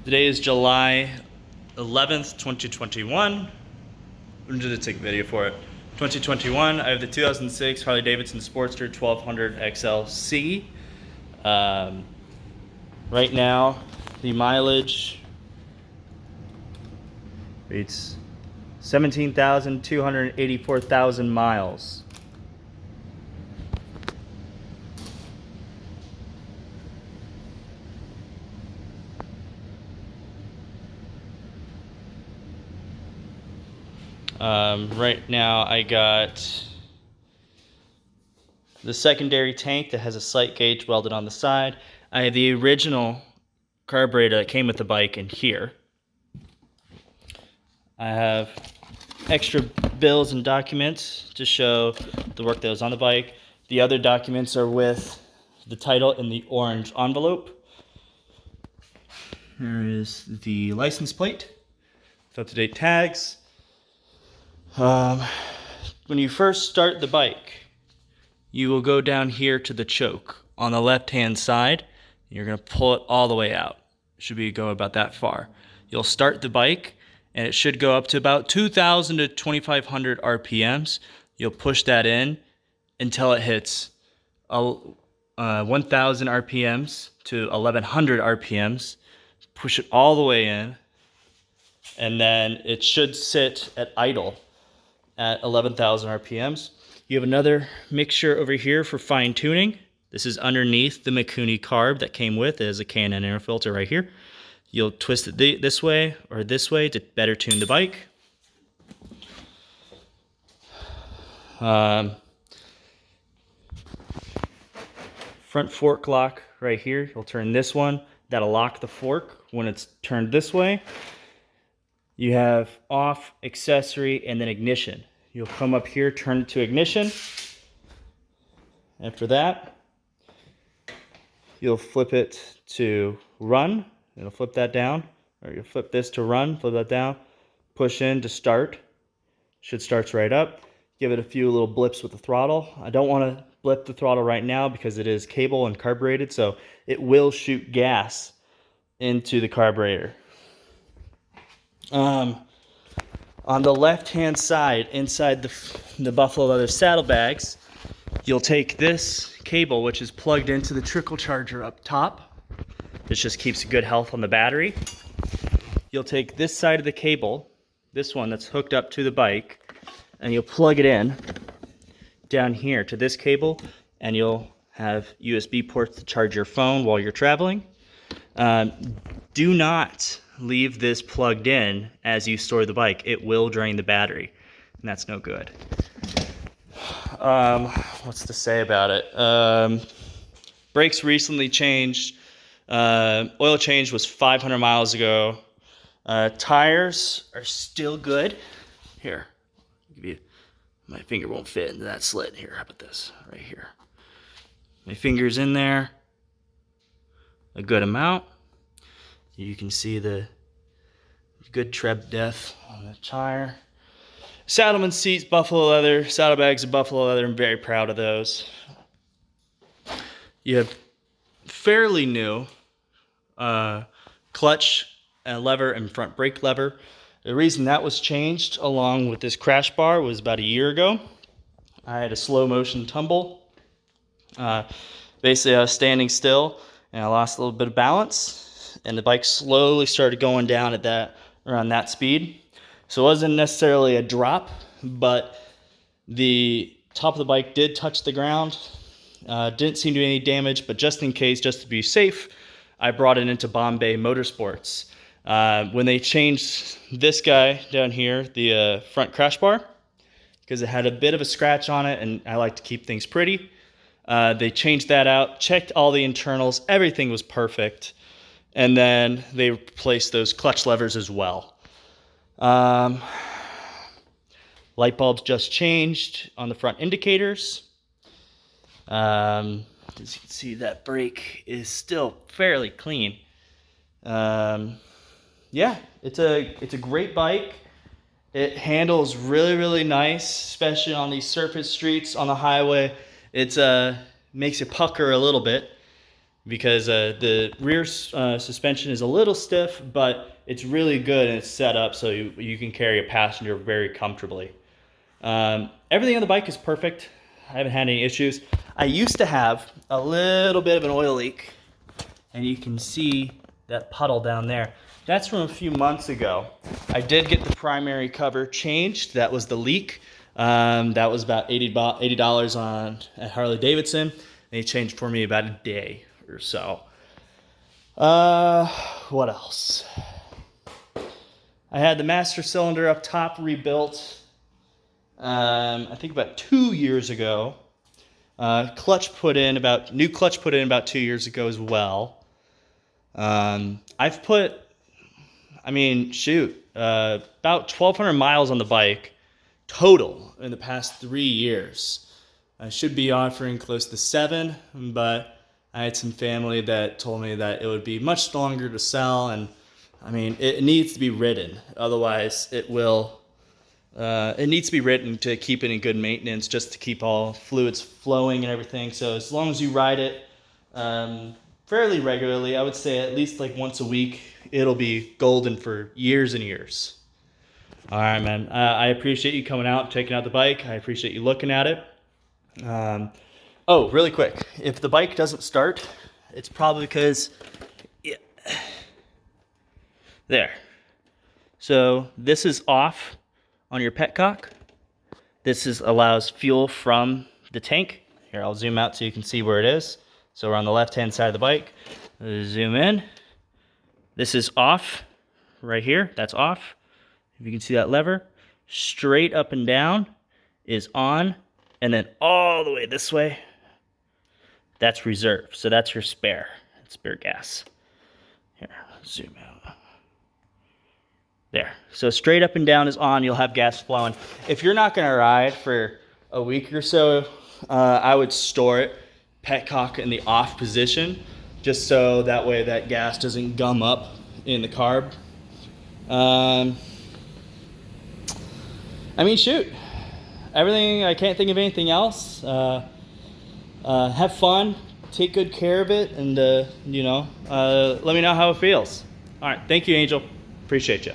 Today is July 11th, 2021. I'm just take a video for it. 2021, I have the 2006 Harley-Davidson Sportster 1200 XLC. Right now, the mileage reads 17,284,000 miles. Right now I got the secondary tank that has a slight gauge welded on the side. I have the original carburetor that came with the bike in here. I have extra bills and documents to show the work that was on the bike. The other documents are with the title in the orange envelope. Here is the license plate with up-to-date tags. When you first start the bike, you will go down here to the choke on the left-hand side. You're going to pull it all the way out. It should be go about that far. You'll start the bike, and it should go up to about 2,000 to 2,500 RPMs. You'll push that in until it hits 1,000 RPMs to 1,100 RPMs. Push it all the way in, and then it should sit at idle at 11,000 RPMs. You have another mixture over here for fine tuning. This is underneath the Mikuni carb that came with. It has a K&N air filter right here. You'll twist it this way or this way to better tune the bike. Front fork lock right here. You'll turn this one. That'll lock the fork when it's turned this way. You have off, accessory, and then ignition. You'll come up here, turn it to ignition. After that, you'll flip it to run. It'll flip that down. Or you'll flip this to run, flip that down. Push in to start. Should start right up. Give it a few little blips with the throttle. I don't want to blip the throttle right now because it is cable and carbureted, so it will shoot gas into the carburetor. On the left-hand side, inside the buffalo leather saddlebags, you'll take this cable, which is plugged into the trickle charger up top. This just keeps good health on the battery. You'll take this side of the cable, this one that's hooked up to the bike, and you'll plug it in down here to this cable, and you'll have USB ports to charge your phone while you're traveling. Do not leave this plugged in as you store the bike. It will drain the battery, and that's no good. What's to say about it? Brakes recently changed. Oil change was 500 miles ago. Tires are still good. Here, I'll give you, my finger won't fit into that slit. Here, how about this? Right here. My finger's in there a good amount. You can see the good tread depth on the tire. Saddlemen seats, buffalo leather. Saddlebags are buffalo leather. I'm very proud of those. You have fairly new clutch lever and front brake lever. The reason that was changed along with this crash bar was about a year ago. I had a slow motion tumble. Basically, I was standing still and I lost a little bit of balance. And the bike slowly started going down at around that speed. So it wasn't necessarily a drop, but the top of the bike did touch the ground. Didn't seem to be any damage, but just in case, just to be safe, I brought it into Bombay Motorsports. When they changed this guy down here, the front crash bar, because it had a bit of a scratch on it, and I like to keep things pretty. They changed that out, checked all the internals, everything was perfect. And then they replaced those clutch levers as well. Light bulbs just changed on the front indicators. As you can see, that brake is still fairly clean. Yeah, it's a great bike. It handles really, really nice, especially on these surface streets on the highway. It makes you pucker a little bit. because the rear suspension is a little stiff, but it's really good and it's set up so you can carry a passenger very comfortably. Everything on the bike is perfect. I haven't had any issues. I used to have a little bit of an oil leak, and you can see that puddle down there. That's from a few months ago. I did get the primary cover changed. That was the leak. That was about $80 at Harley-davidson. They changed for me about a day or so. What else? I had the master cylinder up top rebuilt, I think about 2 years ago. New clutch put in about 2 years ago as well. I've put, about 1,200 miles on the bike total in the past 3 years. I should be offering close to 7, but I had some family that told me that it would be much longer to sell, and it needs to be ridden. Otherwise, it needs to be ridden to keep it in good maintenance, just to keep all fluids flowing and everything. So as long as you ride it fairly regularly, I would say at least like once a week, it'll be golden for years and years. All right, man. I appreciate you coming out, checking out the bike. I appreciate you looking at it. Oh, really quick. If the bike doesn't start, it's probably because... There. So this is off on your petcock. This allows fuel from the tank. Here, I'll zoom out so you can see where it is. So we're on the left-hand side of the bike. Zoom in. This is off right here. That's off. If you can see that lever. Straight up and down is on. And then all the way this way, that's reserve. So that's your spare. It's spare gas. Here, zoom out. There. So straight up and down is on. You'll have gas flowing. If you're not going to ride for a week or so, I would store it petcock in the off position, just so that way that gas doesn't gum up in the carb. Shoot. Everything, I can't think of anything else. Have fun. Take good care of it, and let me know how it feels. All right. Thank you, Angel. Appreciate you.